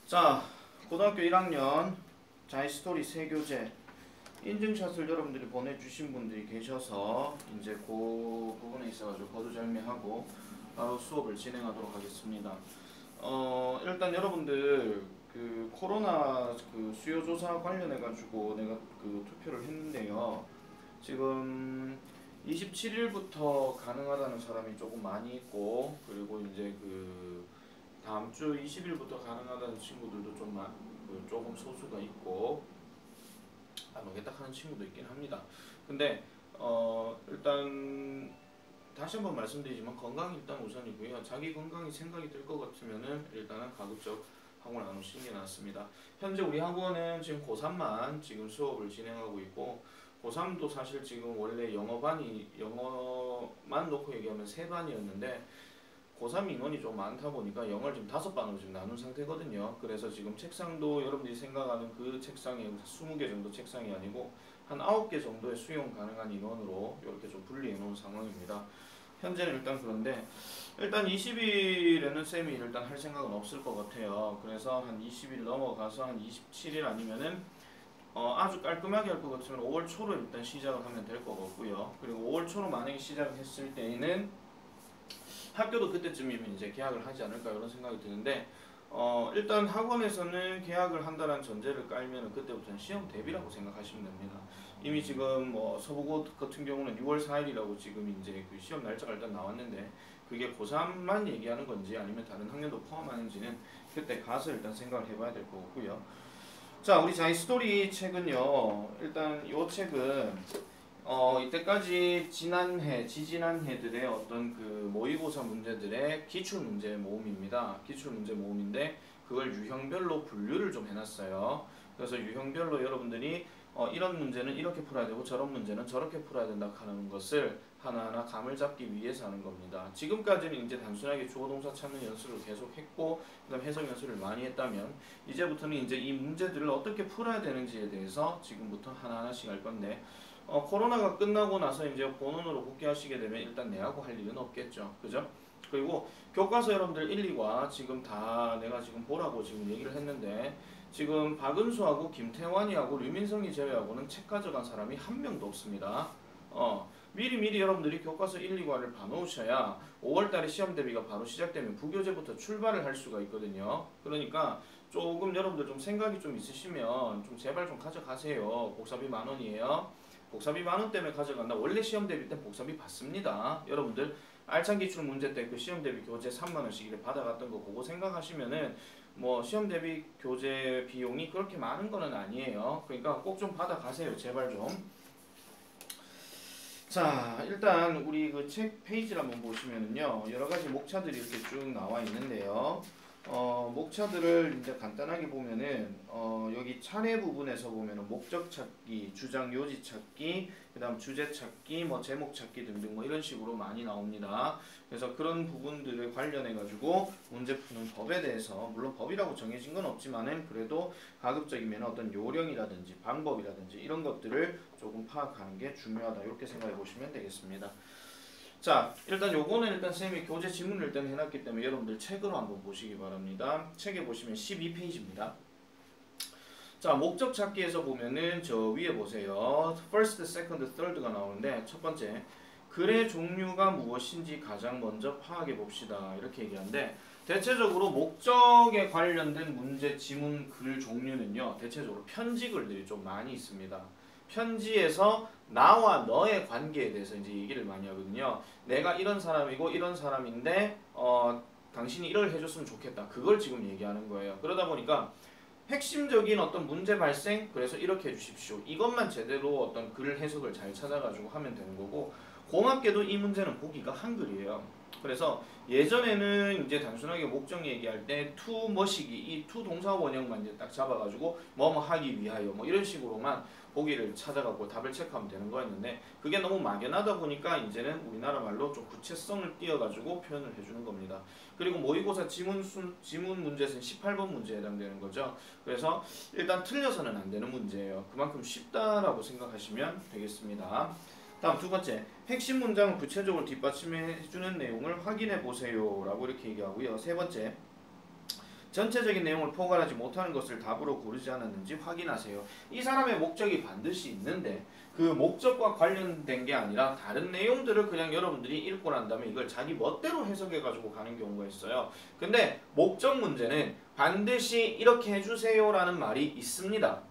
자, 고등학교 1학년 자이스토리 3교재 인증샷을 여러분들이 보내주신 분들이 계셔서 이제 그 부분에 있어가지고 거두절미하고 바로 수업을 진행하도록 하겠습니다. 일단 여러분들 그 코로나 그 수요조사 관련해가지고 내가 그 투표를 했는데요. 지금 27일부터 가능하다는 사람이 조금 많이 있고, 그리고 이제 그 다음 주 20일부터 가능하다는 친구들도 조금 소수가 있고, 안 오겠다 하는 친구도 있긴 합니다. 근데 일단 다시 한번 말씀드리지만 건강이 일단 우선이고요. 자기 건강이 생각이 들 것 같으면은 일단은 가급적 학원 안 오시는 게 낫습니다. 현재 우리 학원은 지금 고3만 지금 수업을 진행하고 있고, 고3도 사실 지금 원래 영어만 놓고 얘기하면 3반이었는데 고3 인원이 좀 많다 보니까 영어를 지금 5반으로 지금 나눈 상태거든요. 그래서 지금 책상도 여러분들이 생각하는 그 책상이 20개 정도 책상이 아니고 한 9개 정도의 수용 가능한 인원으로 이렇게 좀 분리해 놓은 상황입니다. 현재는 일단 그런데 일단 20일에는 쌤이 일단 할 생각은 없을 것 같아요. 그래서 한 20일 넘어가서 한 27일 아니면은 아주 깔끔하게 할 것 같으면 5월 초로 일단 시작을 하면 될 것 같고요. 그리고 5월 초로 만약에 시작을 했을 때에는 학교도 그때쯤이면 이제 개학을 하지 않을까 이런 생각이 드는데, 일단 학원에서는 개학을 한다는 전제를 깔면 그때부터는 시험 대비라고 생각하시면 됩니다. 이미 지금 서부고 같은 경우는 6월 4일이라고 지금 이제 그 시험 날짜가 일단 나왔는데, 그게 고3만 얘기하는 건지 아니면 다른 학년도 포함하는지는 그때 가서 일단 생각을 해봐야 될 것 같고요. 자, 우리 자이스토리 책은요, 일단 이 책은 이때까지 지지난 해들의 어떤 그 모의고사 문제들의 기출문제 모음입니다. 기출문제 모음인데 그걸 유형별로 분류를 좀 해놨어요. 그래서 유형별로 여러분들이 이런 문제는 이렇게 풀어야 되고 저런 문제는 저렇게 풀어야 된다 하는 것을 하나하나 감을 잡기 위해서 하는 겁니다. 지금까지는 이제 단순하게 주어동사 찾는 연습을 계속 했고, 그다음 해석 연습을 많이 했다면 이제부터는 이제 이 문제들을 어떻게 풀어야 되는지에 대해서 지금부터 하나하나씩 할 건데, 코로나가 끝나고 나서 이제 본원으로 복귀하시게 되면 일단 내하고 할 일은 없겠죠. 그죠? 그리고 교과서 여러분들 1, 2과 지금 다 내가 지금 보라고 지금 얘기를 했는데, 지금 박은수하고 김태환이하고 류민성이 제외하고는 책 가져간 사람이 한 명도 없습니다. 미리 여러분들이 교과서 1, 2과를 봐놓으셔야 5월달에 시험 대비가 바로 시작되면 부교재부터 출발을 할 수가 있거든요. 그러니까 조금 여러분들 좀 생각이 좀 있으시면 좀 제발 좀 가져가세요. 복사비 10,000원이에요. 복사비 10,000원 때문에 가져간다. 원래 시험 대비 때 복사비 받습니다. 여러분들 알찬 기출 문제 때 그 시험 대비 교재 30,000원씩 이렇게 받아갔던 거 그거 생각하시면은 뭐 시험 대비 교재 비용이 그렇게 많은 거는 아니에요. 그러니까 꼭 좀 받아가세요. 제발 좀. 자, 일단 우리 그 책 페이지를 한번 보시면은요, 여러 가지 목차들이 이렇게 쭉 나와 있는데요. 목차들을 이제 간단하게 보면은 여기 차례 부분에서 보면은 목적 찾기, 주장 요지 찾기, 그다음 주제 찾기, 뭐 제목 찾기 등등 뭐 이런 식으로 많이 나옵니다. 그래서 그런 부분들에 관련해 가지고 문제 푸는 법에 대해서, 물론 법이라고 정해진 건 없지만은 그래도 가급적이면 어떤 요령이라든지 방법이라든지 이런 것들을 조금 파악하는 게 중요하다, 이렇게 생각해 보시면 되겠습니다. 자, 일단 요거는 일단 쌤이 교재 지문을 일단 해놨기 때문에 여러분들 책으로 한번 보시기 바랍니다. 책에 보시면 12페이지입니다. 자, 목적 찾기에서 보면은 저 위에 보세요. first, second, third가 나오는데, 첫 번째 글의 종류가 무엇인지 가장 먼저 파악해 봅시다, 이렇게 얘기하는데, 대체적으로 목적에 관련된 문제, 지문, 글 종류는요, 대체적으로 편지 글들이 좀 많이 있습니다. 편지에서 나와 너의 관계에 대해서 이제 얘기를 많이 하거든요. 내가 이런 사람이고 이런 사람인데 당신이 이걸 해줬으면 좋겠다, 그걸 지금 얘기하는 거예요. 그러다 보니까 핵심적인 어떤 문제 발생, 그래서 이렇게 해주십시오, 이것만 제대로 어떤 글 해석을 잘 찾아가지고 하면 되는 거고, 고맙게도 이 문제는 보기가 한글이에요. 그래서 예전에는 이제 단순하게 목적 얘기할 때 to 뭐시기, 이 to 동사 원형만 이제 딱 잡아가지고 뭐뭐 하기 위하여 뭐 이런 식으로만 보기를 찾아가고 답을 체크하면 되는 거였는데, 그게 너무 막연하다 보니까 이제는 우리나라 말로 좀 구체성을 띄어가지고 표현을 해주는 겁니다. 그리고 모의고사 지문 문제는 18번 문제에 해당되는 거죠. 그래서 일단 틀려서는 안 되는 문제예요. 그만큼 쉽다라고 생각하시면 되겠습니다. 다음 두 번째, 핵심 문장을 구체적으로 뒷받침해주는 내용을 확인해 보세요 라고 이렇게 얘기하고요. 세 번째, 전체적인 내용을 포괄하지 못하는 것을 답으로 고르지 않았는지 확인하세요. 이 사람의 목적이 반드시 있는데 그 목적과 관련된 게 아니라 다른 내용들을 그냥 여러분들이 읽고 난 다음에 이걸 자기 멋대로 해석해가지고 가는 경우가 있어요. 근데 목적 문제는 반드시 이렇게 해주세요라는 말이 있습니다.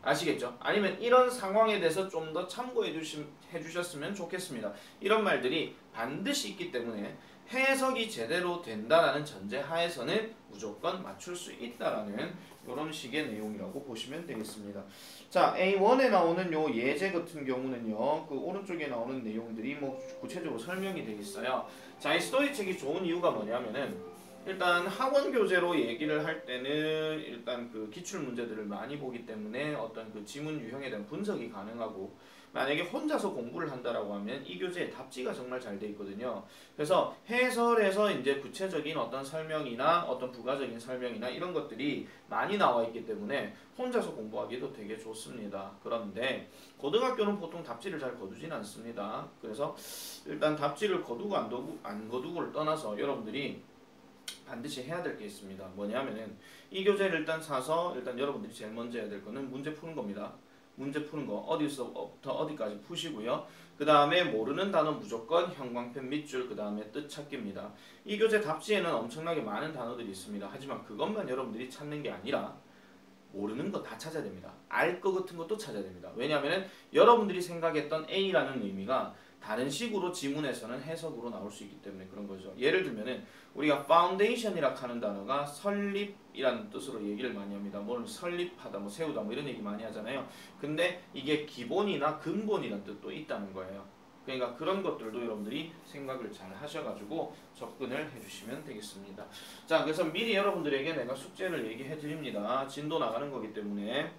아시겠죠? 아니면 이런 상황에 대해서 좀 더 참고해 주셨으면 좋겠습니다. 이런 말들이 반드시 있기 때문에 해석이 제대로 된다라는 전제 하에서는 무조건 맞출 수 있다라는 이런 식의 내용이라고 보시면 되겠습니다. 자, A1에 나오는 요 예제 같은 경우는요, 그 오른쪽에 나오는 내용들이 뭐 구체적으로 설명이 되어 있어요. 자, 이 스토리 책이 좋은 이유가 뭐냐면은 일단 학원 교재로 얘기를 할 때는 일단 그 기출 문제들을 많이 보기 때문에 어떤 그 지문 유형에 대한 분석이 가능하고, 만약에 혼자서 공부를 한다라고 하면 이 교재에 답지가 정말 잘 돼 있거든요. 그래서 해설에서 이제 구체적인 어떤 설명이나 어떤 부가적인 설명이나 이런 것들이 많이 나와 있기 때문에 혼자서 공부하기도 되게 좋습니다. 그런데 고등학교는 보통 답지를 잘 거두진 않습니다. 그래서 일단 답지를 거두고 안 거두고를 떠나서 여러분들이 반드시 해야 될 게 있습니다. 뭐냐면은 이 교재를 일단 사서 일단 여러분들이 제일 먼저 해야 될 거는 문제 푸는 겁니다. 문제 푸는 거 어디서부터 어디까지 푸시고요. 그 다음에 모르는 단어 무조건 형광펜 밑줄, 그 다음에 뜻 찾기입니다. 이 교재 답지에는 엄청나게 많은 단어들이 있습니다. 하지만 그것만 여러분들이 찾는 게 아니라 모르는 거 다 찾아야 됩니다. 알 거 같은 것도 찾아야 됩니다. 왜냐하면 여러분들이 생각했던 A라는 의미가 다른 식으로 지문에서는 해석으로 나올 수 있기 때문에 그런 거죠. 예를 들면은 우리가 foundation이라고 하는 단어가 설립이라는 뜻으로 얘기를 많이 합니다. 뭘 설립하다, 뭐 세우다, 뭐 이런 얘기 많이 하잖아요. 근데 이게 기본이나 근본이라는 뜻도 있다는 거예요. 그러니까 그런 것들도 여러분들이 생각을 잘 하셔가지고 접근을 해주시면 되겠습니다. 자, 그래서 미리 여러분들에게 내가 숙제를 얘기해 드립니다. 진도 나가는 거기 때문에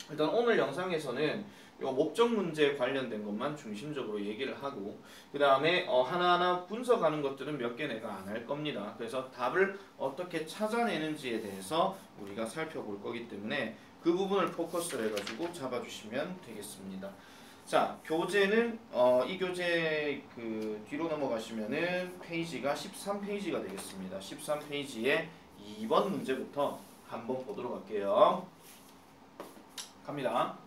일단 오늘 영상에서는 요 목적 문제에 관련된 것만 중심적으로 얘기를 하고, 그 다음에 하나하나 분석하는 것들은 몇 개 내가 안 할 겁니다. 그래서 답을 어떻게 찾아내는지에 대해서 우리가 살펴볼 거기 때문에 그 부분을 포커스를 해가지고 잡아주시면 되겠습니다. 자, 교재는 이 교재 그 뒤로 넘어가시면은 페이지가 13페이지가 되겠습니다. 13페이지에 2번 문제부터 한번 보도록 할게요. 갑니다.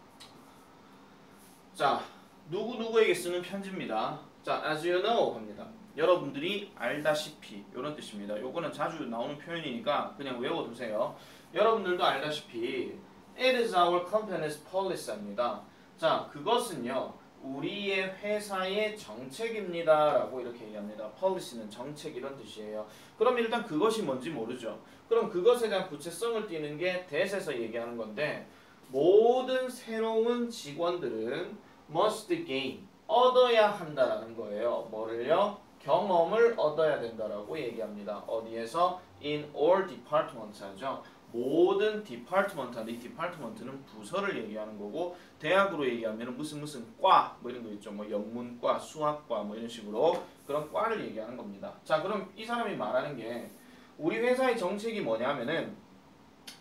자, 누구누구에게 쓰는 편지입니다. 자, as you know 합니다. 여러분들이 알다시피 이런 뜻입니다. 요거는 자주 나오는 표현이니까 그냥 외워두세요. 여러분들도 알다시피 it is our company's policy입니다. 자, 그것은요 우리의 회사의 정책입니다 라고 이렇게 얘기합니다. policy는 정책 이런 뜻이에요. 그럼 일단 그것이 뭔지 모르죠. 그럼 그것에 대한 구체성을 띠는 게 that에서 얘기하는 건데, 모든 새로운 직원들은 must gain, 얻어야 한다라는 거예요. 뭐를요? 경험을 얻어야 된다라고 얘기합니다. 어디에서? in all departments 하죠. 모든 디파트먼트인데 이 디파트먼트는 부서를 얘기하는 거고, 대학으로 얘기하면 무슨 과 뭐 이런 거 있죠. 뭐 영문과, 수학과 뭐 이런 식으로 그런 과를 얘기하는 겁니다. 자, 그럼 이 사람이 말하는 게 우리 회사의 정책이 뭐냐면은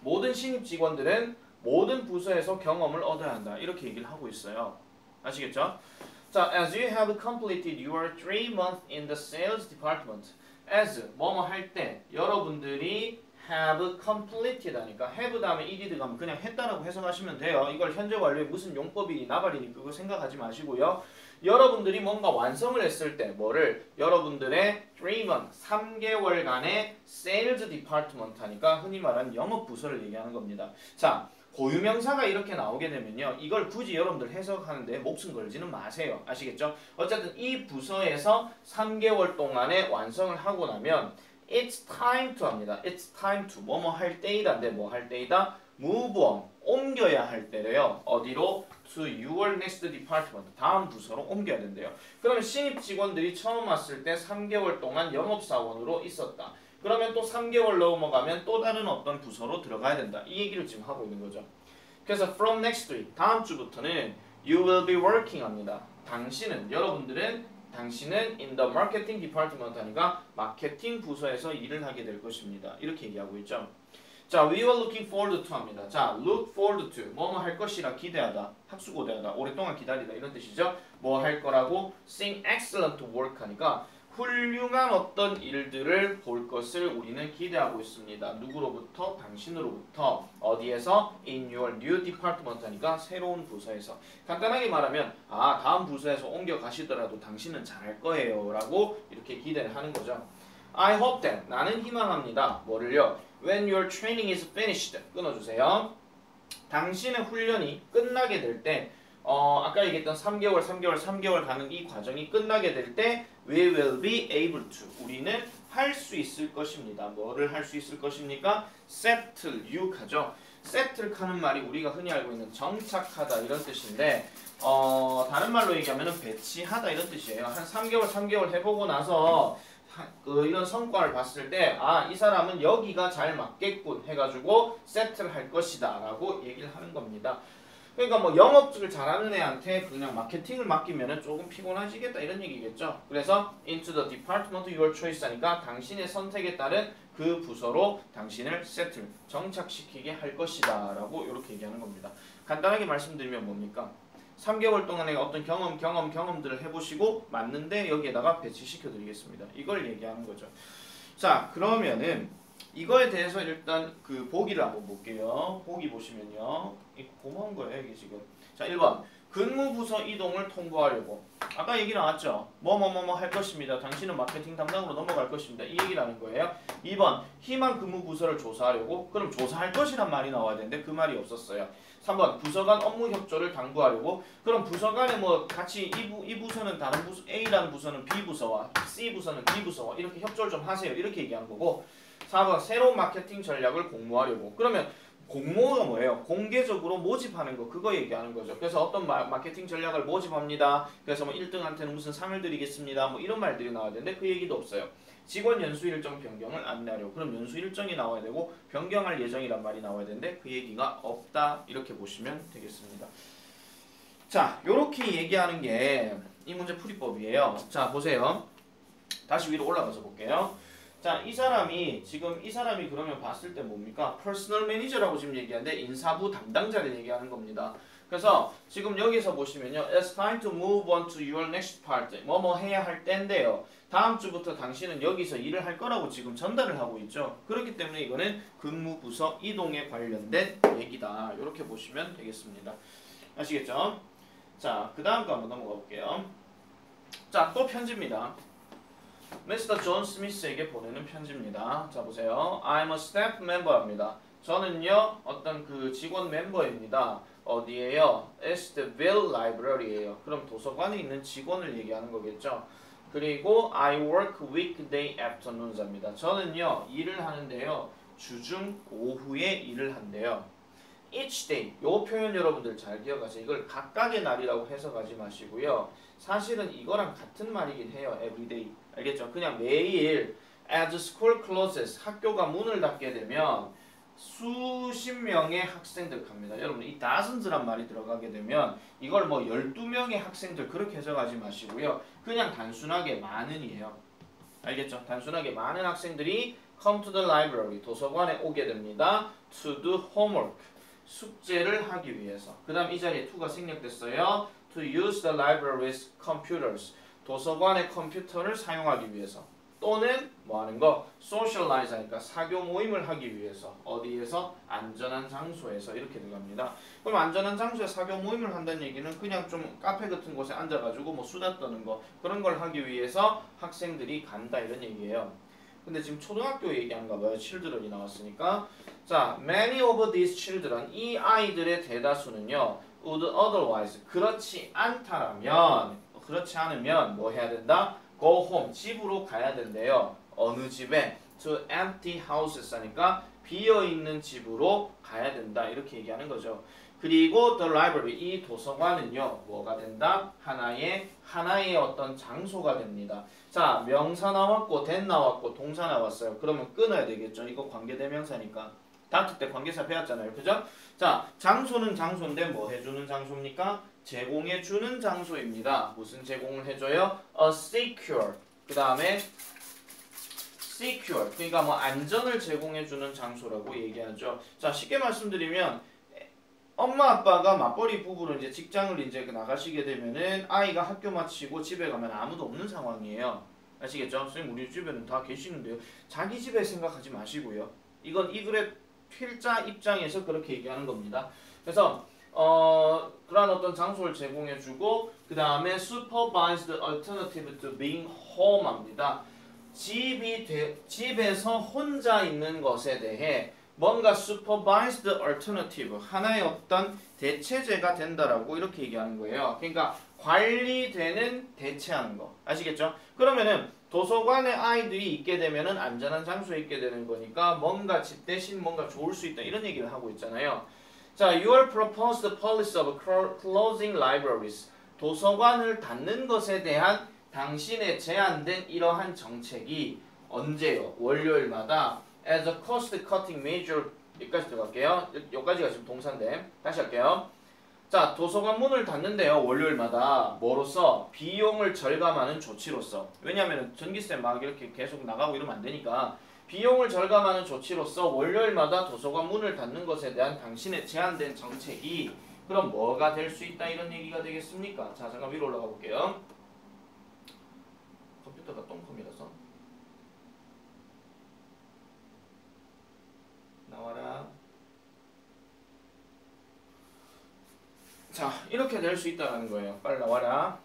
모든 신입 직원들은 모든 부서에서 경험을 얻어야 한다 이렇게 얘기를 하고 있어요. 아시겠죠? 자, as you have completed your 3 months in the sales department, as 뭐뭐 할 때 여러분들이 have completed 하니까 have 다음에 edid 가면 그냥 했다라고 해석하시면 돼요. 이걸 현재 완료에 무슨 용법이 나발이니 그거 생각하지 마시고요. 여러분들이 뭔가 완성을 했을 때 뭐를? 여러분들의 3 months, 3개월간의 sales department 하니까 흔히 말하는 영업 부서를 얘기하는 겁니다. 자, 고유명사가 이렇게 나오게 되면요, 이걸 굳이 여러분들 해석하는데 목숨 걸지는 마세요. 아시겠죠? 어쨌든 이 부서에서 3개월 동안에 완성을 하고 나면 It's time to 합니다. It's time to 뭐뭐 할 때이다인데 뭐 할 때이다? Move on, 옮겨야 할 때래요. 어디로? To your next department, 다음 부서로 옮겨야 된대요. 그러면 신입 직원들이 처음 왔을 때 3개월 동안 영업사원으로 있었다. 그러면 또 3개월 넘어가면 또 다른 어떤 부서로 들어가야 된다. 이 얘기를 지금 하고 있는 거죠. 그래서 from next week, 다음 주부터는 you will be working 합니다. 여러분들은 in the marketing department 하니까 마케팅 부서에서 일을 하게 될 것입니다. 이렇게 얘기하고 있죠. 자, we were looking forward to 합니다. 자, look forward to, 뭐뭐 할 것이라 기대하다, 학수고대하다, 오랫동안 기다리다 이런 뜻이죠. 뭐 할 거라고? sing excellent work 하니까 훌륭한 어떤 일들을 볼 것을 우리는 기대하고 있습니다. 누구로부터? 당신으로부터. 어디에서? In your new department 하니까 새로운 부서에서. 간단하게 말하면 다음 부서에서 옮겨 가시더라도 당신은 잘할 거예요 라고 이렇게 기대를 하는 거죠. I hope that 나는 희망합니다. 뭐를요? When your training is finished 끊어주세요. 당신의 훈련이 끝나게 될 때 아까 얘기했던 3개월 가는 이 과정이 끝나게 될 때 we will be able to 우리는 할 수 있을 것입니다. 뭐를 할 수 있을 것입니까? settle 유가죠. settle 하는 말이 우리가 흔히 알고 있는 정착하다 이런 뜻인데 다른 말로 얘기하면 배치하다 이런 뜻이에요. 한 3개월 해보고 나서 이런 성과를 봤을 때 이 사람은 여기가 잘 맞겠군 해가지고 settle 할 것이다 라고 얘기를 하는 겁니다. 그러니까 뭐 영업직을 잘하는 애한테 그냥 마케팅을 맡기면 조금 피곤하시겠다 이런 얘기겠죠. 그래서 into the department your choice 하니까 당신의 선택에 따른 그 부서로 당신을 settle, 정착시키게 할 것이다 라고 이렇게 얘기하는 겁니다. 간단하게 말씀드리면 뭡니까? 3개월 동안의 어떤 경험들을 해보시고 맞는데 여기에다가 배치시켜 드리겠습니다. 이걸 얘기하는 거죠. 자, 그러면은 이거에 대해서 일단 그 보기를 한번 볼게요. 보기 보시면요. 이거 고마운 거예요, 이게 지금. 자, 1번. 근무부서 이동을 통보하려고. 아까 얘기 나왔죠? 뭐뭐뭐뭐 할 것입니다. 당신은 마케팅 담당으로 넘어갈 것입니다. 이 얘기라는 거예요. 2번. 희망 근무부서를 조사하려고. 그럼 조사할 것이란 말이 나와야 되는데 그 말이 없었어요. 3번. 부서 간 업무 협조를 당부하려고. 그럼 부서 간에 뭐 같이 이 부서는 다른 부서, A라는 부서는 B 부서와 C 부서는 D 부서와 이렇게 협조를 좀 하세요. 이렇게 얘기하는 거고. 4번. 새로운 마케팅 전략을 공모하려고. 그러면 공모가 뭐예요? 공개적으로 모집하는 거 그거 얘기하는 거죠. 그래서 어떤 마케팅 전략을 모집합니다. 그래서 뭐 1등한테는 무슨 상을 드리겠습니다. 뭐 이런 말들이 나와야 되는데 그 얘기도 없어요. 직원 연수 일정 변경을 안내하려고. 그럼 연수 일정이 나와야 되고 변경할 예정이란 말이 나와야 되는데 그 얘기가 없다. 이렇게 보시면 되겠습니다. 자, 요렇게 얘기하는 게 이 문제 풀이법이에요. 자, 보세요. 다시 위로 올라가서 볼게요. 자, 이 사람이 그러면 봤을 때 뭡니까? 퍼스널 매니저라고 지금 얘기하는데 인사부 담당자를 얘기하는 겁니다. 그래서 지금 여기서 보시면요. It's time to move on to your next part. 뭐뭐 해야 할 때인데요. 다음 주부터 당신은 여기서 일을 할 거라고 지금 전달을 하고 있죠. 그렇기 때문에 이거는 근무부서 이동에 관련된 얘기다. 이렇게 보시면 되겠습니다. 아시겠죠? 자, 그 다음 거 한번 넘어가 볼게요. 자, 또 편지입니다. 미스터 존 스미스에게 보내는 편지입니다. 자, 보세요. I'm a staff member입니다. 저는요, 어떤 그 직원 멤버입니다. 어디에요? It's the Ville Library예요. 그럼 도서관에 있는 직원을 얘기하는 거겠죠. 그리고 I work weekday afternoons입니다. 저는요, 일을 하는데요. 주중 오후에 일을 한대요. Each day, 요 표현 여러분들 잘 기억하세요. 이걸 각각의 날이라고 해석하지 마시고요. 사실은 이거랑 같은 말이긴 해요. Everyday. 알겠죠? 그냥 매일 as school closes, 학교가 문을 닫게 되면 수십 명의 학생들 갑니다. 여러분 이 dozens란 말이 들어가게 되면 이걸 뭐 12명의 학생들 그렇게 해석하지 마시고요. 그냥 단순하게 많은이에요. 알겠죠? 단순하게 많은 학생들이 come to the library, 도서관에 오게 됩니다. to do homework, 숙제를 하기 위해서. 그 다음 이 자리에 to가 생략됐어요. to use the library's computers, 도서관의 컴퓨터를 사용하기 위해서. 또는 뭐 하는 거? socialize 하니까 사교 모임을 하기 위해서. 어디에서? 안전한 장소에서. 이렇게 들어갑니다. 그럼 안전한 장소에 사교 모임을 한다는 얘기는 그냥 좀 카페 같은 곳에 앉아가지고 뭐 수다 떠는 거 그런 걸 하기 위해서 학생들이 간다 이런 얘기예요. 근데 지금 초등학교 얘기한가 봐요. children이 나왔으니까. 자, many of these children, 이 아이들의 대다수는요. would otherwise, 그렇지 않다라면, 그렇지 않으면 뭐 해야 된다? go home, 집으로 가야 된대요. 어느 집에? to empty houses 하니까 비어있는 집으로 가야 된다. 이렇게 얘기하는 거죠. 그리고 the library, 이 도서관은요. 뭐가 된다? 하나의 어떤 장소가 됩니다. 자, 명사 나왔고 that 나왔고 동사 나왔어요. 그러면 끊어야 되겠죠. 이거 관계대명사니까. 다트 때 관계사 배웠잖아요. 그죠? 자, 장소는 장소인데 뭐 해주는 장소입니까? 제공해주는 장소입니다. 무슨 제공을 해줘요? A secure. 그 다음에 secure. 그러니까 뭐 안전을 제공해주는 장소라고 얘기하죠. 자, 쉽게 말씀드리면 엄마 아빠가 맞벌이 부부로 이제 직장을 이제 나가시게 되면은 아이가 학교 마치고 집에 가면 아무도 없는 상황이에요. 아시겠죠? 선생님 우리 집에는 다 계시는데요. 자기 집에 생각하지 마시고요. 이건 이 글의 필자 입장에서 그렇게 얘기하는 겁니다. 그래서 그런 어떤 장소를 제공해주고 그 다음에 supervised alternative to being home입니다. 집에서 혼자 있는 것에 대해 뭔가 supervised alternative 하나의 어떤 대체제가 된다라고 이렇게 얘기하는 거예요. 그러니까 관리되는 대체하는 거 아시겠죠? 그러면은 도서관에 아이들이 있게 되면은 안전한 장소에 있게 되는 거니까 뭔가 집 대신 뭔가 좋을 수 있다 이런 얘기를 하고 있잖아요. 자, your proposed policy of closing libraries 도서관을 닫는 것에 대한 당신의 제안된 이러한 정책이 언제요? 월요일마다 as a cost-cutting measure 여기까지 들어갈게요. 여기까지가 지금 동사인데 다시 할게요. 자, 도서관 문을 닫는데요. 월요일마다 뭐로써? 비용을 절감하는 조치로서. 왜냐하면 전기세 막 이렇게 계속 나가고 이러면 안 되니까 비용을 절감하는 조치로서 월요일마다 도서관 문을 닫는 것에 대한 당신의 제안된 정책이 그럼 뭐가 될 수 있다 이런 얘기가 되겠습니까? 자, 잠깐 위로 올라가 볼게요. 컴퓨터가 똥컴이라서 나와라. 자, 이렇게 될 수 있다는 거예요. 빨리 나와라.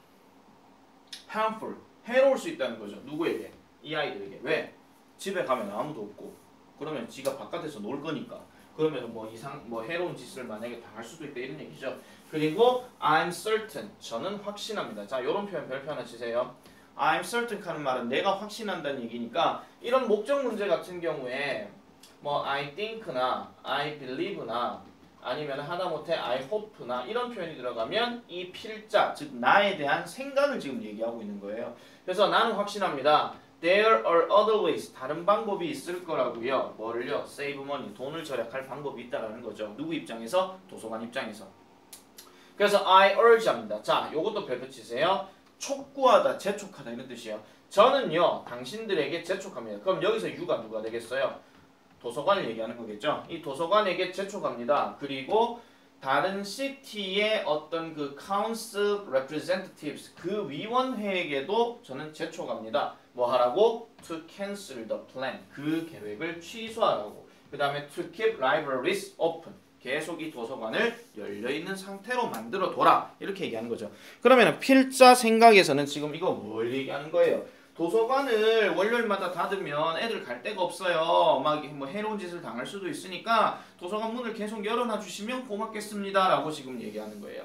harmful, 해로울 수 있다는 거죠. 누구에게? 이 아이들에게. 왜? 집에 가면 아무도 없고 그러면 지가 바깥에서 놀 거니까 그러면 뭐 해로운 짓을 만약에 당할 수도 있다 이런 얘기죠. 그리고 I'm certain, 저는 확신합니다. 자, 요런 표현 별표 하나 치세요. I'm certain 하는 말은 내가 확신한다는 얘기니까 이런 목적 문제 같은 경우에 뭐 I think나 I believe나 아니면 하다못해 I hope나 이런 표현이 들어가면 이 필자, 즉 나에 대한 생각을 지금 얘기하고 있는 거예요. 그래서 나는 확신합니다. There are other ways, 다른 방법이 있을 거라고요. 뭐를요? Save money, 돈을 절약할 방법이 있다라는 거죠. 누구 입장에서? 도서관 입장에서. 그래서 I urge 합니다. 자, 요것도 별표 치세요. 촉구하다, 재촉하다 이런 뜻이에요. 저는요, 당신들에게 재촉합니다. 그럼 여기서 you가 누가 되겠어요? 도서관을 얘기하는 거겠죠. 이 도서관에게 재촉합니다. 그리고 다른 시티의 어떤 그 council representatives 그 위원회에게도 저는 재촉합니다. 뭐 하라고? To cancel the plan 그 계획을 취소하라고. 그 다음에 to keep libraries open 계속 이 도서관을 열려있는 상태로 만들어둬라 이렇게 얘기하는 거죠. 그러면 필자 생각에서는 지금 이거 뭘 얘기하는 거예요? 도서관을 월요일마다 닫으면 애들 갈 데가 없어요. 막 뭐 해로운 짓을 당할 수도 있으니까 도서관 문을 계속 열어놔 주시면 고맙겠습니다 라고 지금 얘기하는 거예요.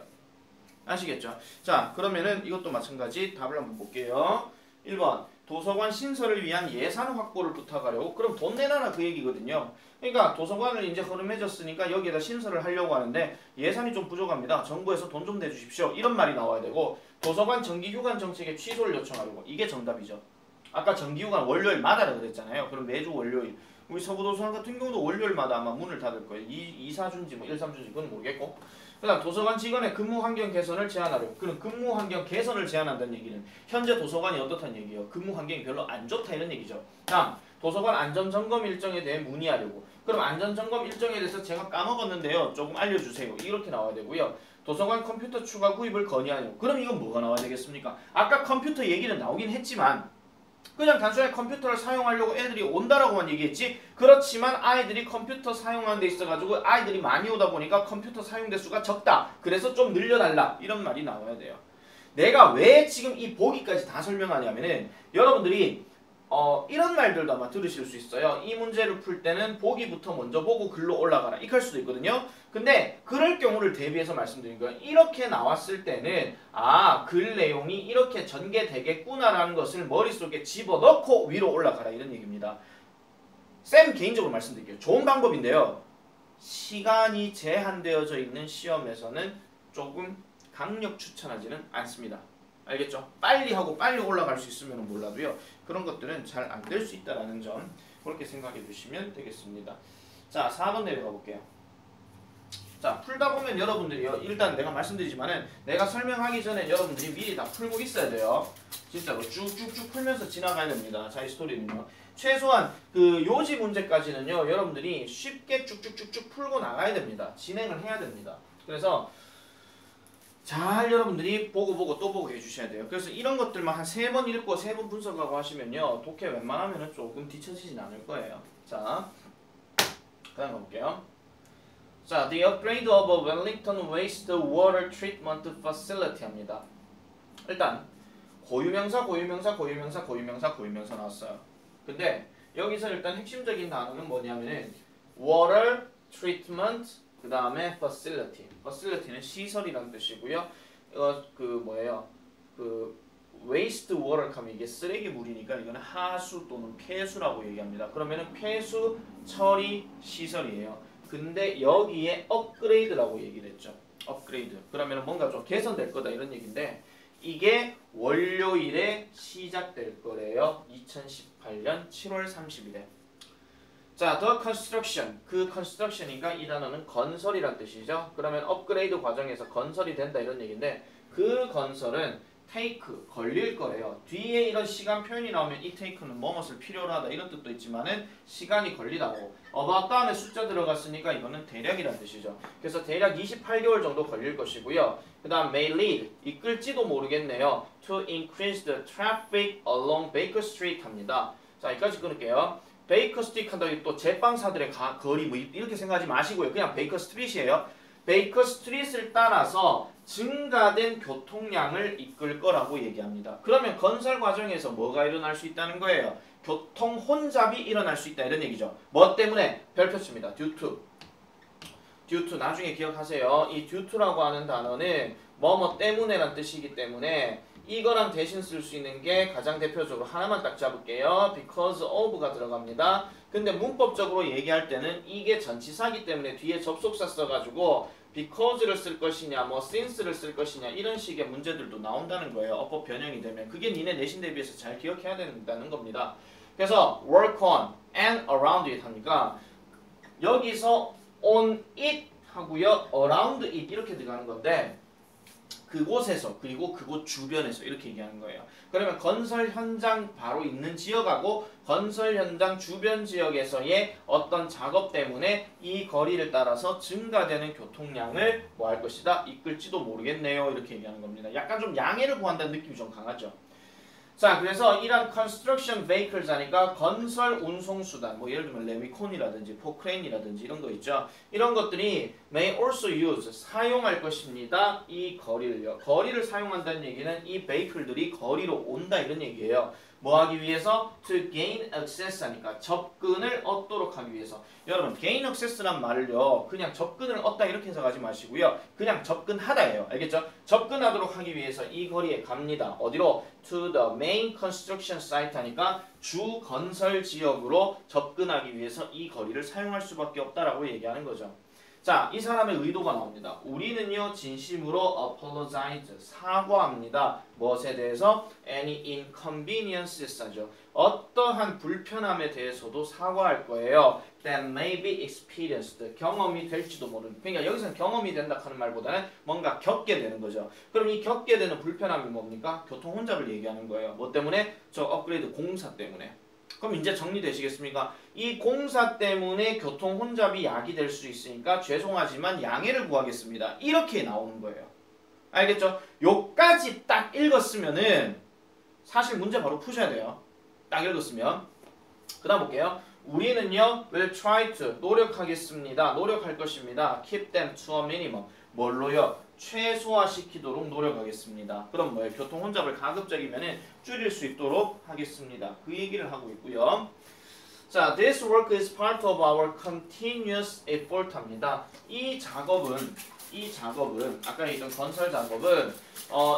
아시겠죠? 자, 그러면은 이것도 마찬가지 답을 한번 볼게요. 1번 도서관 신설을 위한 예산 확보를 부탁하려고. 그럼 돈 내놔라 그 얘기거든요. 그러니까 도서관을 이제 흐름해졌으니까 여기에다 신설을 하려고 하는데 예산이 좀 부족합니다. 정부에서 돈 좀 내주십시오. 이런 말이 나와야 되고 도서관 정기휴관 정책의 취소를 요청하려고. 이게 정답이죠. 아까 정기휴관 월요일마다라 그랬잖아요. 그럼 매주 월요일. 우리 서부도서관 같은 경우도 월요일마다 아마 문을 닫을 거예요. 2, 4주인지 뭐 1, 3주인지 그건 모르겠고. 그다음 도서관 직원의 근무 환경 개선을 제한하려고. 그럼 근무 환경 개선을 제한한다는 얘기는 현재 도서관이 어떻다는 얘기예요? 근무 환경이 별로 안 좋다 이런 얘기죠. 다음 도서관 안전점검 일정에 대해 문의하려고. 그럼 안전점검 일정에 대해서 제가 까먹었는데요. 조금 알려주세요. 이렇게 나와야 되고요. 도서관 컴퓨터 추가 구입을 건의하려고. 그럼 이건 뭐가 나와야 되겠습니까? 아까 컴퓨터 얘기는 나오긴 했지만 그냥 단순히 컴퓨터를 사용하려고 애들이 온다라고만 얘기했지. 그렇지만 아이들이 컴퓨터 사용하는 데 있어가지고 아이들이 많이 오다 보니까 컴퓨터 사용 대수가 적다. 그래서 좀 늘려달라. 이런 말이 나와야 돼요. 내가 왜 지금 이 보기까지 다 설명하냐면은 여러분들이 이런 말들도 아마 들으실 수 있어요. 이 문제를 풀 때는 보기부터 먼저 보고 글로 올라가라. 이렇게 할 수도 있거든요. 근데 그럴 경우를 대비해서 말씀드린 거예요. 이렇게 나왔을 때는 글 내용이 이렇게 전개되겠구나라는 것을 머릿속에 집어넣고 위로 올라가라 이런 얘기입니다. 쌤 개인적으로 말씀드릴게요. 좋은 방법인데요. 시간이 제한되어져 있는 시험에서는 조금 강력 추천하지는 않습니다. 알겠죠? 빨리 하고 빨리 올라갈 수 있으면 몰라도요. 그런 것들은 잘 안 될 수 있다는 점 그렇게 생각해 주시면 되겠습니다. 자, 4번 내려가 볼게요. 자, 풀다 보면 여러분들이요. 일단 내가 말씀드리지만은 내가 설명하기 전에 여러분들이 미리 다 풀고 있어야 돼요. 진짜로 쭉쭉쭉 풀면서 지나가야 됩니다. 자, 이 스토리는요. 최소한 그 요지 문제까지는요. 여러분들이 쉽게 쭉쭉쭉쭉 풀고 나가야 됩니다. 진행을 해야 됩니다. 그래서 잘 여러분들이 보고 또 보고 해주셔야 돼요. 그래서 이런 것들만 한 3번 읽고 3번 분석하고 하시면요. 독해 웬만하면 조금 뒤처지진 않을 거예요. 자, 그 다음 가볼게요. 자, the upgrade of a Wellington wastewater treatment facility 합니다. 일단 고유명사 나왔어요. 근데 여기서 일단 핵심적인 단어는 뭐냐면은 water treatment 그 다음에 facility. facility는 시설이라는 뜻이고요. waste water 하면 이게 쓰레기 물이니까 이거는 하수 또는 폐수라고 얘기합니다. 그러면은 폐수 처리 시설이에요. 근데 여기에 업그레이드라고 얘기를 했죠. 업그레이드. 그러면 뭔가 좀 개선될 거다 이런 얘기인데 이게 월요일에 시작될 거래요. 2018년 7월 30일에. 자, the construction. 그 construction이니까 이 단어는 건설이란 뜻이죠. 그러면 업그레이드 과정에서 건설이 된다 이런 얘기인데 그 건설은 take, 걸릴 거래요. 뒤에 이런 시간 표현이 나오면 이 take는 뭐뭇을 필요로 하다 이런 뜻도 있지만은 시간이 걸리다고. about 다음에 숫자 들어갔으니까 이거는 대략이란 뜻이죠. 그래서 대략 28개월 정도 걸릴 것이고요. 그 다음 may lead, 이끌지도 모르겠네요. to increase the traffic along Baker Street 합니다. 자, 여기까지 끊을게요. 베이커 스트리트 한다고 또 제빵사들의 거리 뭐 이렇게 생각하지 마시고요. 그냥 베이커 스트리트예요. 베이커 스트리트를 따라서 증가된 교통량을 이끌 거라고 얘기합니다. 그러면 건설 과정에서 뭐가 일어날 수 있다는 거예요? 교통 혼잡이 일어날 수 있다 이런 얘기죠. 뭐 때문에? 별표칩니다. due to 나중에 기억하세요. 이 due to라고 하는 단어는 뭐뭐 때문에란 뜻이기 때문에 이거랑 대신 쓸 수 있는 게 가장 대표적으로 하나만 딱 잡을게요. because of가 들어갑니다. 근데 문법적으로 얘기할 때는 이게 전치사기 때문에 뒤에 접속사 써가지고 because를 쓸 것이냐 뭐 since를 쓸 것이냐 이런 식의 문제들도 나온다는 거예요. 어법 변형이 되면. 그게 니네 내신 대비해서 잘 기억해야 된다는 겁니다. 그래서 work on and around it 하니까 여기서 on it 하고요. around it 이렇게 들어가는 건데 그곳에서 그리고 그곳 주변에서 이렇게 얘기하는 거예요. 그러면 건설 현장 바로 있는 지역하고 건설 현장 주변 지역에서의 어떤 작업 때문에 이 거리를 따라서 증가되는 교통량을 뭐 할 것이다? 이끌지도 모르겠네요. 이렇게 얘기하는 겁니다. 약간 좀 양해를 구한다는 느낌이 좀 강하죠. 자, 그래서 이런 construction vehicles 하니까 건설 운송수단, 뭐 예를 들면 레미콘이라든지 포크레인이라든지 이런 거 있죠. 이런 것들이 may also use, 사용할 것입니다. 이 거리를요. 거리를 사용한다는 얘기는 이 vehicle들이 거리로 온다 이런 얘기예요. 뭐 하기 위해서? to gain access 하니까 접근을 얻도록 하기 위해서. 여러분 gain access란 말을요 그냥 접근을 얻다 이렇게 해석하지 마시고요. 그냥 접근하다예요. 알겠죠? 접근하도록 하기 위해서 이 거리에 갑니다. 어디로? to the main construction site 하니까 주 건설 지역으로 접근하기 위해서 이 거리를 사용할 수밖에 없다라고 얘기하는 거죠. 자, 이 사람의 의도가 나옵니다. 우리는요 진심으로 apologize, 사과합니다. 무엇에 대해서? any inconveniences 하죠. 어떠한 불편함에 대해서도 사과할 거예요. that may be experienced, 경험이 될지도 모르는. 그러니까 여기서는 경험이 된다 하는 말보다는 뭔가 겪게 되는 거죠. 그럼 이 겪게 되는 불편함이 뭡니까? 교통 혼잡을 얘기하는 거예요. 뭐 때문에? 저 업그레이드 공사 때문에. 그럼 이제 정리되시겠습니까? 이 공사 때문에 교통 혼잡이 야기될 수 있으니까 죄송하지만 양해를 구하겠습니다. 이렇게 나오는 거예요. 알겠죠? 요까지 딱 읽었으면은 사실 문제 바로 푸셔야 돼요. 딱 읽었으면. 그 다음 볼게요. 우리는요 will try to, 노력하겠습니다. 노력할 것입니다. keep them to a minimum. 뭘로요? 최소화시키도록 노력하겠습니다. 그럼 뭐예요? 교통 혼잡을 가급적이면 줄일 수 있도록 하겠습니다. 그 얘기를 하고 있고요. 자, this work is part of our continuous effort 합니다. 이 작업은 아까 얘기했던 건설 작업은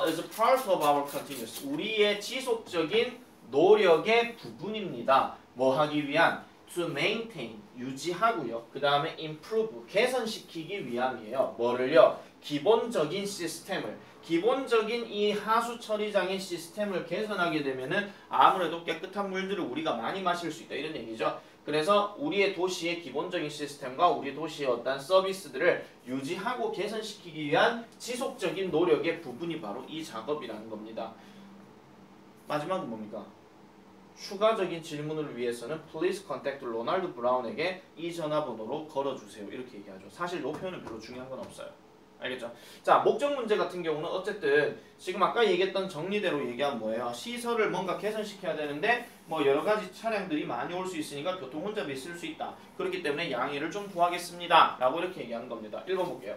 is part of our continuous, 우리의 지속적인 노력의 부분입니다. 뭐 하기 위한? to maintain, 유지하고요. 그 다음에 improve, 개선시키기 위함이에요. 뭐를요? 기본적인 시스템을, 기본적인 이 하수 처리장의 시스템을 개선하게 되면은 아무래도 깨끗한 물들을 우리가 많이 마실 수 있다 이런 얘기죠. 그래서 우리의 도시의 기본적인 시스템과 우리 도시의 어떤 서비스들을 유지하고 개선시키기 위한 지속적인 노력의 부분이 바로 이 작업이라는 겁니다. 마지막은 뭡니까? 추가적인 질문을 위해서는 please contact 로널드 브라운에게 이 전화번호로 걸어주세요. 이렇게 얘기하죠. 사실 이 표현은 별로 중요한 건 없어요. 알겠죠? 자, 목적 문제 같은 경우는 어쨌든 지금 아까 얘기했던 정리대로 얘기하면 뭐예요? 시설을 뭔가 개선시켜야 되는데 뭐 여러 가지 차량들이 많이 올 수 있으니까 교통 혼잡이 있을 수 있다. 그렇기 때문에 양해를 좀 구하겠습니다. 라고 이렇게 얘기하는 겁니다. 읽어볼게요.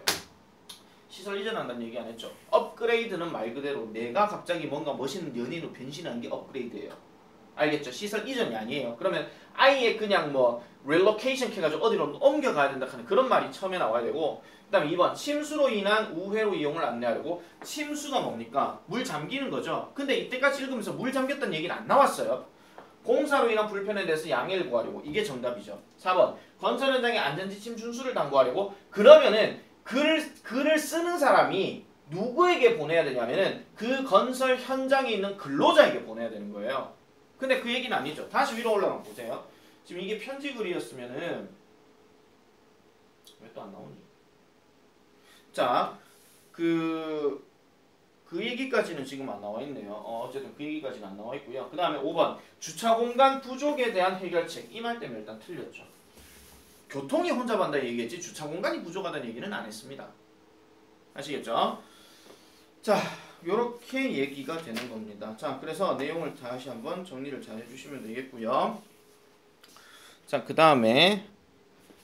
시설 이전한다는 얘기 안 했죠? 업그레이드는 말 그대로 내가 갑자기 뭔가 멋있는 연예인으로 변신하는 게 업그레이드예요. 알겠죠? 시설 이전이 아니에요. 그러면 아예 그냥 뭐 릴로케이션 해가지고 어디로 옮겨가야 된다 하는 그런 말이 처음에 나와야 되고, 그 다음에 2번 침수로 인한 우회로 이용을 안내하려고. 침수가 뭡니까? 물 잠기는 거죠. 근데 이때까지 읽으면서 물 잠겼다는 얘기는 안 나왔어요. 공사로 인한 불편에 대해서 양해를 구하려고. 이게 정답이죠. 4번 건설 현장의 안전지침 준수를 당부하려고. 그러면은 글을 쓰는 사람이 누구에게 보내야 되냐면은 그 건설 현장에 있는 근로자에게 보내야 되는 거예요. 근데 그 얘기는 아니죠. 다시 위로 올라가 보세요. 지금 이게 편지 글이었으면은 왜 또 안 나오니? 자, 그 얘기까지는 지금 안 나와 있네요. 어쨌든 그 얘기까지는 안 나와 있고요. 그 다음에 5번 주차 공간 부족에 대한 해결책. 이 말 때문에 일단 틀렸죠. 교통이 혼잡한다 얘기했지 주차 공간이 부족하다는 얘기는 안 했습니다. 아시겠죠? 자, 요렇게 얘기가 되는 겁니다. 자, 그래서 내용을 다시 한번 정리를 잘 해주시면 되겠고요. 자, 그 다음에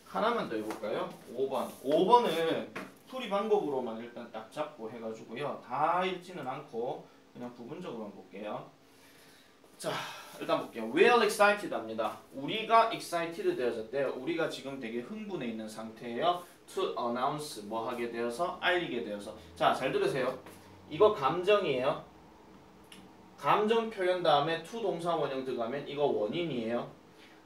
하나만 더 해볼까요? 5번. 5번은 풀이 방법으로만 일단 딱 잡고 해가지고요. 다 읽지는 않고 그냥 부분적으로만 볼게요. 자, 일단 볼게요. Well excited 합니다. 우리가 excited 되어졌대요. 우리가 지금 되게 흥분해 있는 상태예요. To announce 뭐 하게 되어서 알리게 되어서. 자, 잘 들으세요. 이거 감정이에요. 감정 표현 다음에 to 동사 원형 들어가면 이거 원인이에요.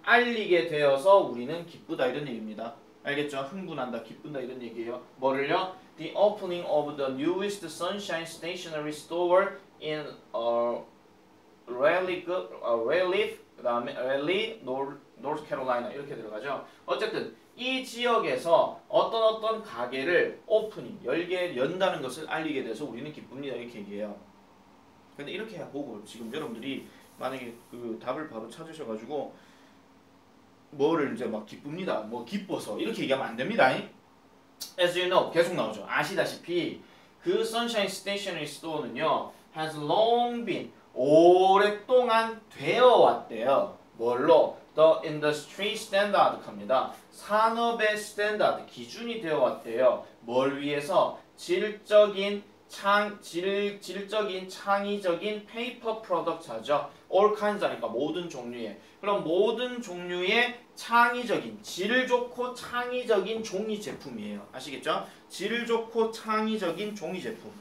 알리게 되어서 우리는 기쁘다 이런 얘기입니다. 알겠죠? 흥분한다, 기쁜다 이런 얘기예요. 뭐를요? The opening of the newest Sunshine Stationery Store in Raleigh, 그 다음에 Raleigh, North Carolina 이렇게 들어가죠. 어쨌든 이 지역에서 어떤 가게를 오프닝, 연다는 것을 알리게 돼서 우리는 기쁩니다 이렇게 얘기해요. 근데 이렇게 보고 지금 여러분들이 만약에 그 답을 바로 찾으셔가지고 뭐를 이제 막 기쁩니다, 뭐 기뻐서 이렇게 얘기하면 안 됩니다. As you know, 계속 나오죠. 아시다시피 그 Sunshine Stationery Store는요 has long been 오랫동안 되어 왔대요. 뭘로? The industry standard 합니다. 산업의 스탠다드 기준이 되어 왔대요. 뭘 위해서? 질적인 창의적인 페이퍼 프로덕트죠. all kinds 하니까 모든 종류의. 그럼 모든 종류의 창의적인, 질 좋고 창의적인 종이 제품이에요. 아시겠죠? 질 좋고 창의적인 종이 제품.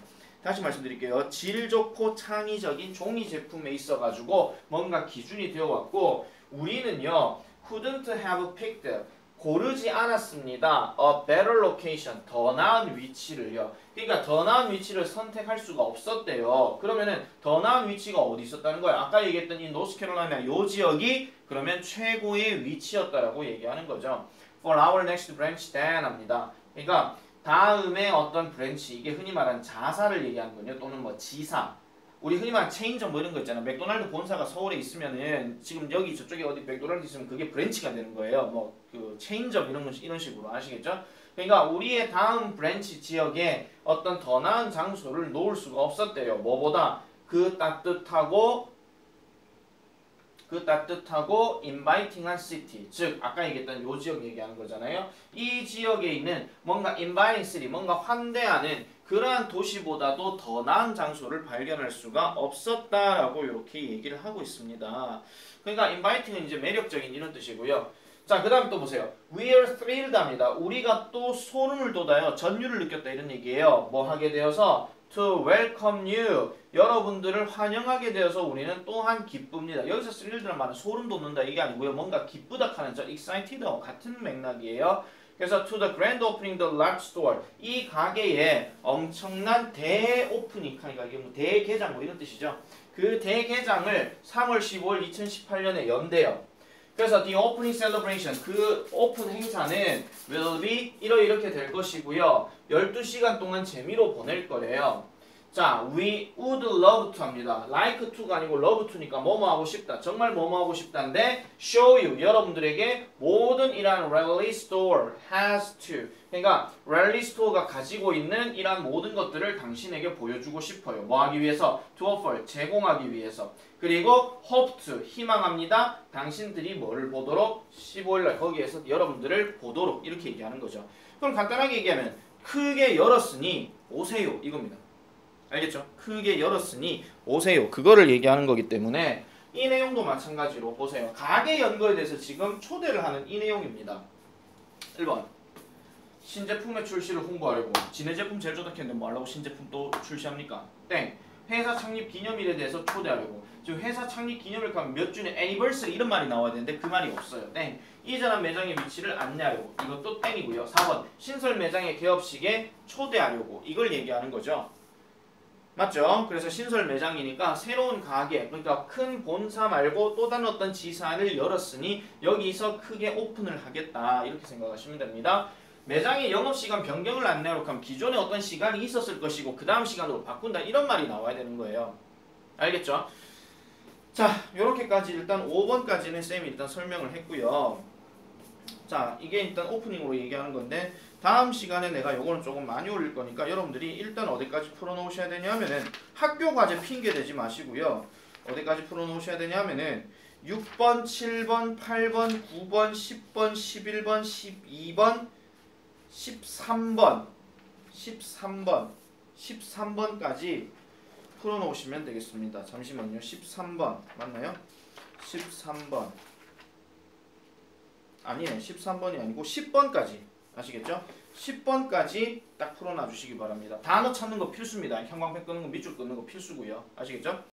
다시 말씀드릴게요. 질 좋고 창의적인 종이 제품에 있어가지고 뭔가 기준이 되어왔고 우리는요 couldn't have picked 고르지 않았습니다. A better location 더 나은 위치를요. 그러니까 더 나은 위치를 선택할 수가 없었대요. 그러면은 더 나은 위치가 어디 있었다는 거예요? 아까 얘기했던 이 노스캐롤라이나 요 지역이 그러면 최고의 위치였다라고 얘기하는 거죠. For our next branch then 합니다. 그러니까 다음에 어떤 브랜치, 이게 흔히 말하는 자사를 얘기하는 거요. 또는 뭐 지사. 우리 흔히 말하는 체인점 뭐 이런 거 있잖아. 맥도날드 본사가 서울에 있으면은 지금 여기 저쪽에 어디 맥도날드 있으면 그게 브랜치가 되는 거예요. 뭐 그 체인점 이런 식으로 아시겠죠? 그러니까 우리의 다음 브랜치 지역에 어떤 더 나은 장소를 놓을 수가 없었대요. 뭐보다 그 따뜻하고 inviting한 city, 즉 아까 얘기했던 요 지역 얘기하는 거잖아요. 이 지역에 있는 뭔가 inviting city, 뭔가 환대하는 그러한 도시보다도 더 나은 장소를 발견할 수가 없었다라고 이렇게 얘기를 하고 있습니다. 그러니까 inviting은 이제 매력적인 이런 뜻이고요. 자, 그 다음에 또 보세요. We are thrilled 합니다. 우리가 또 소름을 돋아요. 전율을 느꼈다 이런 얘기예요. 뭐 하게 되어서 to welcome you, 여러분들을 환영하게 되어서 우리는 또한 기쁩니다. 여기서 thrill드란 말은 소름 돋는다 이게 아니고요. 뭔가 기쁘다 하는 저 excited와 같은 맥락이에요. 그래서 to the grand opening the large store, 이 가게에 엄청난 대오프닝, 그러니까 이게 뭐 대개장 뭐 이런 뜻이죠. 그 대개장을 3월 15일 2018년에 연대요. 그래서 the opening celebration, 그 오픈 행사는 will be 이렇게 될 것이고요. 12시간 동안 재미로 보낼 거래요. 자, we would love to 합니다. like to가 아니고 love to니까 뭐뭐 하고 싶다. 정말 뭐뭐 하고 싶다인데 show you 여러분들에게 모든 이러한 rally store has to 그러니까 rally store가 가지고 있는 이러한 모든 것들을 당신에게 보여주고 싶어요. 뭐 하기 위해서? to offer 제공하기 위해서. 그리고 hope to 희망합니다. 당신들이 뭐를 보도록 15일날 거기에서 여러분들을 보도록 이렇게 얘기하는 거죠. 그럼 간단하게 얘기하면 크게 열었으니 오세요 이겁니다. 알겠죠? 크게 열었으니 오세요. 그거를 얘기하는 거기 때문에 이 내용도 마찬가지로 보세요. 가게 연 거에 대해서 지금 초대를 하는 이 내용입니다. 1번 신제품의 출시를 홍보하려고 지네 제품 제일 좋다했는데 뭐 하려고 신제품 또 출시합니까? 땡. 회사 창립 기념일에 대해서 초대하려고 지금 회사 창립 기념일 가면 몇 주년 애니버서리 이런 말이 나와야 되는데 그 말이 없어요. 땡. 이전한 매장의 위치를 안내하려고 이것도 땡이고요. 4번 신설 매장의 개업식에 초대하려고 이걸 얘기하는 거죠. 맞죠? 그래서 신설 매장이니까 새로운 가게, 그러니까 큰 본사 말고 또 다른 어떤 지사를 열었으니 여기서 크게 오픈을 하겠다 이렇게 생각하시면 됩니다. 매장의 영업시간 변경을 안내하려고 하면 기존에 어떤 시간이 있었을 것이고 그 다음 시간으로 바꾼다 이런 말이 나와야 되는 거예요. 알겠죠? 자, 요렇게까지 일단 5번까지는 쌤이 일단 설명을 했고요. 자, 이게 일단 오프닝으로 얘기하는 건데 다음 시간에 내가 요거는 조금 많이 올릴 거니까 여러분들이 일단 어디까지 풀어놓으셔야 되냐면은 학교 과제 핑계 대지 마시고요. 어디까지 풀어놓으셔야 되냐면은 6번, 7번, 8번, 9번, 10번, 11번, 12번, 13번, 13번까지 풀어놓으시면 되겠습니다. 잠시만요. 13번 맞나요? 13번 아니네. 13번이 아니고 10번까지 아시겠죠? 10번까지 딱 풀어놔 주시기 바랍니다. 단어 찾는 거 필수입니다. 형광펜 끄는 거 밑줄 끄는 거 필수고요. 아시겠죠?